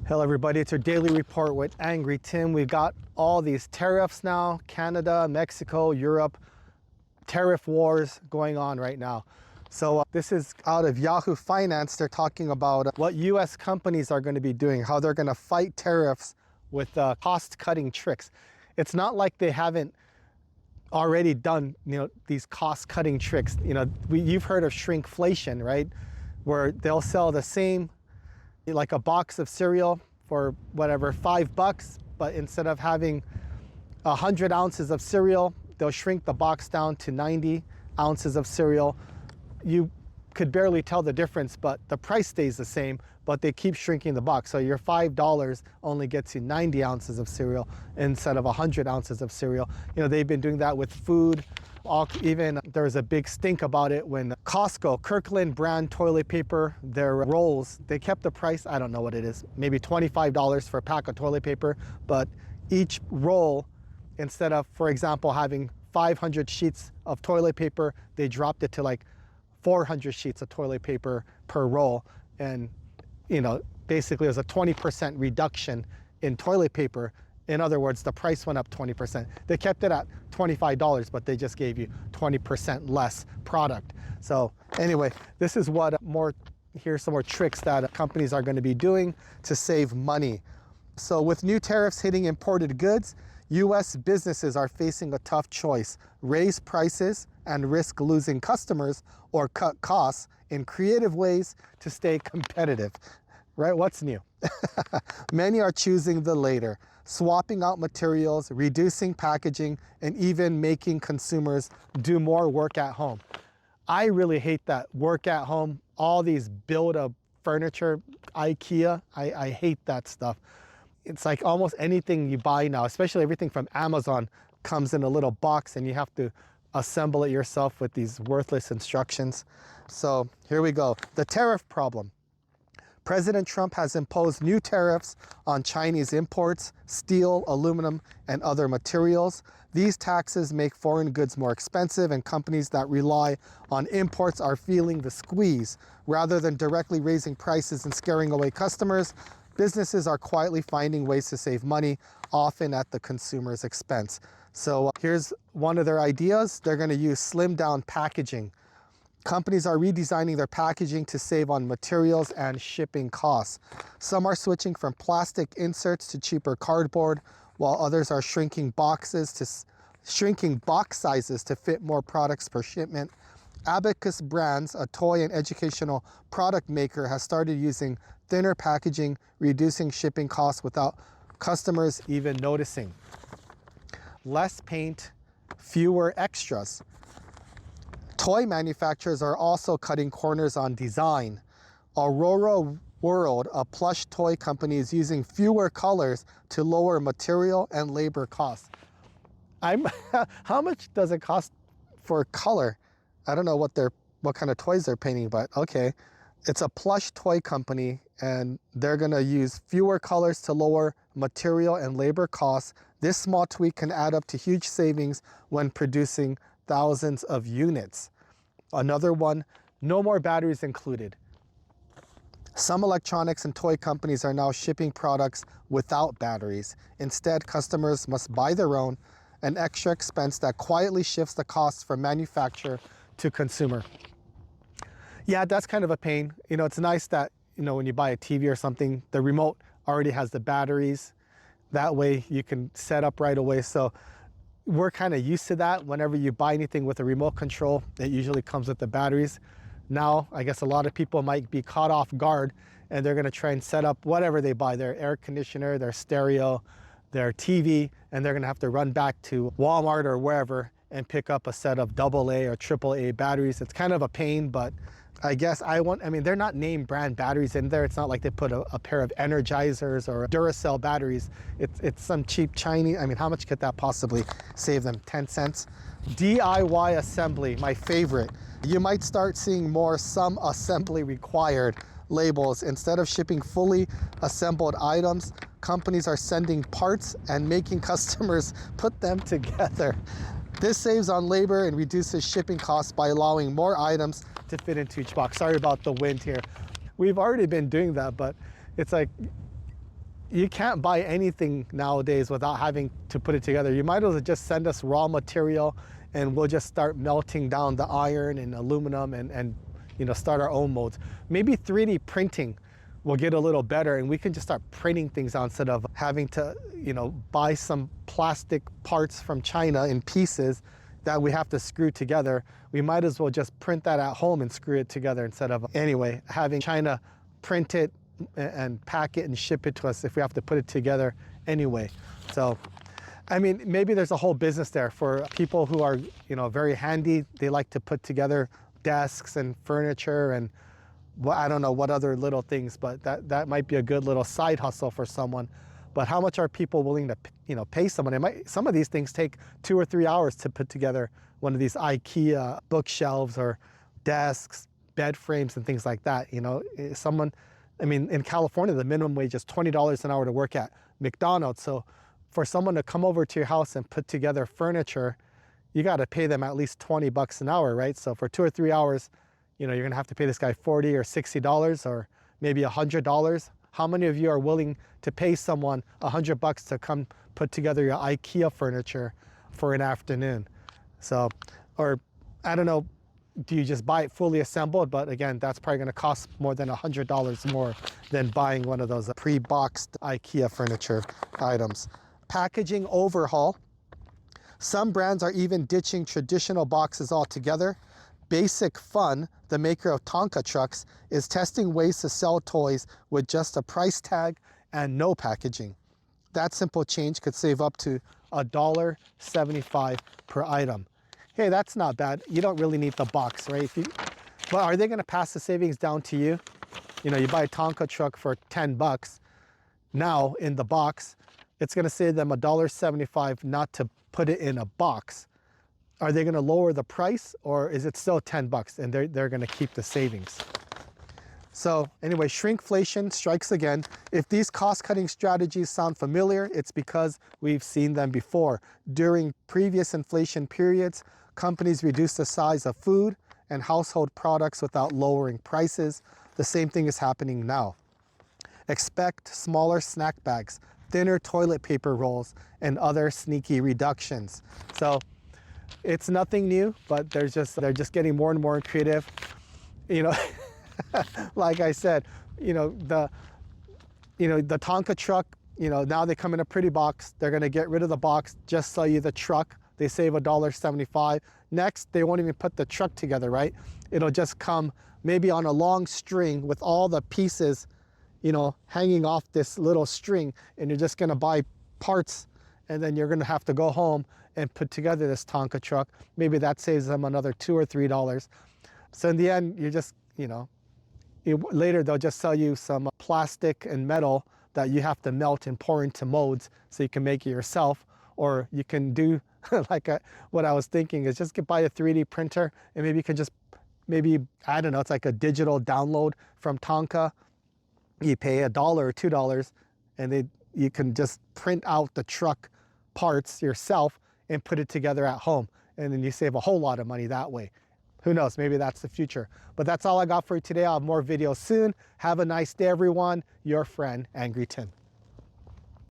Hello everybody, it's your daily report with Angry Tim. We've got all these tariffs now, Canada, Mexico, Europe, tariff wars going on right now. So this is out of Yahoo Finance. They're talking about what US companies are going to be doing, how they're going to fight tariffs with cost-cutting tricks. It's not like they haven't already done, these cost-cutting tricks. You've heard of shrinkflation, right? Where they'll sell the same, like a box of cereal for whatever, $5, but instead of having 100 ounces of cereal, they'll shrink the box down to 90 ounces of cereal. You could barely tell the difference, but the price stays the same, but they keep shrinking the box. So your $5 only gets you 90 ounces of cereal instead of 100 ounces of cereal. They've been doing that with food. Even there was a big stink about it when Costco, Kirkland brand toilet paper, their rolls, they kept the price, I don't know what it is, maybe $25 for a pack of toilet paper, but each roll, instead of, for example, having 500 sheets of toilet paper, they dropped it to like 400 sheets of toilet paper per roll. And, basically it was a 20% reduction in toilet paper. In other words, the price went up 20%. They kept it at $25, but they just gave you 20% less product. So anyway, this is here's some more tricks that companies are going to be doing to save money. So with new tariffs hitting imported goods, US businesses are facing a tough choice: raise prices and risk losing customers, or cut costs in creative ways to stay competitive. Right? What's new? Many are choosing the later, swapping out materials, reducing packaging, and even making consumers do more work at home. I really hate that work at home, all these build-up furniture, IKEA, I hate that stuff. It's like almost anything you buy now, especially everything from Amazon, comes in a little box and you have to assemble it yourself with these worthless instructions. So here we go. The tariff problem. President Trump has imposed new tariffs on Chinese imports, steel, aluminum, and other materials. These taxes make foreign goods more expensive, and companies that rely on imports are feeling the squeeze. Rather than directly raising prices and scaring away customers, businesses are quietly finding ways to save money, often at the consumer's expense. So here's one of their ideas. They're going to use slimmed down packaging. Companies are redesigning their packaging to save on materials and shipping costs. Some are switching from plastic inserts to cheaper cardboard, while others are shrinking box sizes to fit more products per shipment. Abacus Brands, a toy and educational product maker, has started using thinner packaging, reducing shipping costs without customers even noticing. Less paint, fewer extras. Toy manufacturers are also cutting corners on design. Aurora World, a plush toy company, is using fewer colors to lower material and labor costs. How much does it cost for color? I don't know what kind of toys they're painting, but okay. It's a plush toy company, and they're gonna use fewer colors to lower material and labor costs. This small tweak can add up to huge savings when producing thousands of units. Another one, no more batteries included. Some electronics and toy companies are now shipping products without batteries. Instead, customers must buy their own, an extra expense that quietly shifts the costs from manufacturer to consumer. Yeah, that's kind of a pain. It's nice that, when you buy a TV or something, the remote already has the batteries. That way you can set up right away. So we're kind of used to that. Whenever you buy anything with a remote control, it usually comes with the batteries. Now, I guess a lot of people might be caught off guard, and they're gonna try and set up whatever they buy, their air conditioner, their stereo, their TV, and they're gonna have to run back to Walmart or wherever and pick up a set of AA or AAA batteries. It's kind of a pain, but I guess they're not name brand batteries in there. It's not like they put a pair of Energizers or Duracell batteries. It's some cheap Chinese. How much could that possibly save them? 10 cents? DIY assembly, my favorite. You might start seeing more "some assembly required" labels. Instead of shipping fully assembled items, companies are sending parts and making customers put them together. This saves on labor and reduces shipping costs by allowing more items to fit into each box. Sorry about the wind here. We've already been doing that, but it's like you can't buy anything nowadays without having to put it together. You might as well just send us raw material and we'll just start melting down the iron and aluminum and you know, start our own molds. Maybe 3D printing will get a little better and we can just start printing things out instead of having to, you know, buy some plastic parts from China in pieces that we have to screw together. We might as well just print that at home and screw it together instead of, anyway, having China print it and pack it and ship it to us if we have to put it together anyway. So, I mean, maybe there's a whole business there for people who are, you know, very handy. They like to put together desks and furniture and, well, I don't know what other little things, but that might be a good little side hustle for someone. But how much are people willing to, you know, pay someone? Some of these things take 2 or 3 hours to put together one of these IKEA bookshelves or desks, bed frames and things like that. You know, someone, I mean, in California, the minimum wage is $20 an hour to work at McDonald's. So for someone to come over to your house and put together furniture, you got to pay them at least 20 bucks an hour, right? So for 2 or 3 hours, you know, you're going to have to pay this guy $40 or $60 or maybe $100. How many of you are willing to pay someone $100 to come put together your IKEA furniture for an afternoon? So, or I don't know, do you just buy it fully assembled? But again, that's probably going to cost more than $100 more than buying one of those pre-boxed IKEA furniture items. Packaging overhaul. Some brands are even ditching traditional boxes altogether. Basic Fun, the maker of Tonka trucks, is testing ways to sell toys with just a price tag and no packaging. That simple change could save up to $1.75 per item. Hey, that's not bad. You don't really need the box, right? But are they going to pass the savings down to you? You know, you buy a Tonka truck for 10 bucks. Now in the box, it's going to save them $1.75 not to put it in a box. Are they going to lower the price or is it still 10 bucks and they're going to keep the savings? So anyway, shrinkflation strikes again. If these cost-cutting strategies sound familiar, it's because we've seen them before. During previous inflation periods, companies reduced the size of food and household products without lowering prices. The same thing is happening now. Expect smaller snack bags, thinner toilet paper rolls, and other sneaky reductions. So it's nothing new, but they're just getting more and more creative. You know, like I said, you know, the Tonka truck, you know, now they come in a pretty box. They're going to get rid of the box, just sell you the truck. They save $1.75. Next, they won't even put the truck together, right? It'll just come maybe on a long string with all the pieces, you know, hanging off this little string, and you're just going to buy parts, and then you're going to have to go home and put together this Tonka truck. Maybe that saves them another $2 or $3. So in the end, you just, you know, later they'll just sell you some plastic and metal that you have to melt and pour into molds so you can make it yourself. Or you can do like what I was thinking is just buy a 3D printer and maybe you can just, I don't know, it's like a digital download from Tonka. You pay $1 or $2 and you can just print out the truck parts yourself and put it together at home. And then you save a whole lot of money that way. Who knows, maybe that's the future. But that's all I got for you today. I'll have more videos soon. Have a nice day, everyone. Your friend, Angry Tim.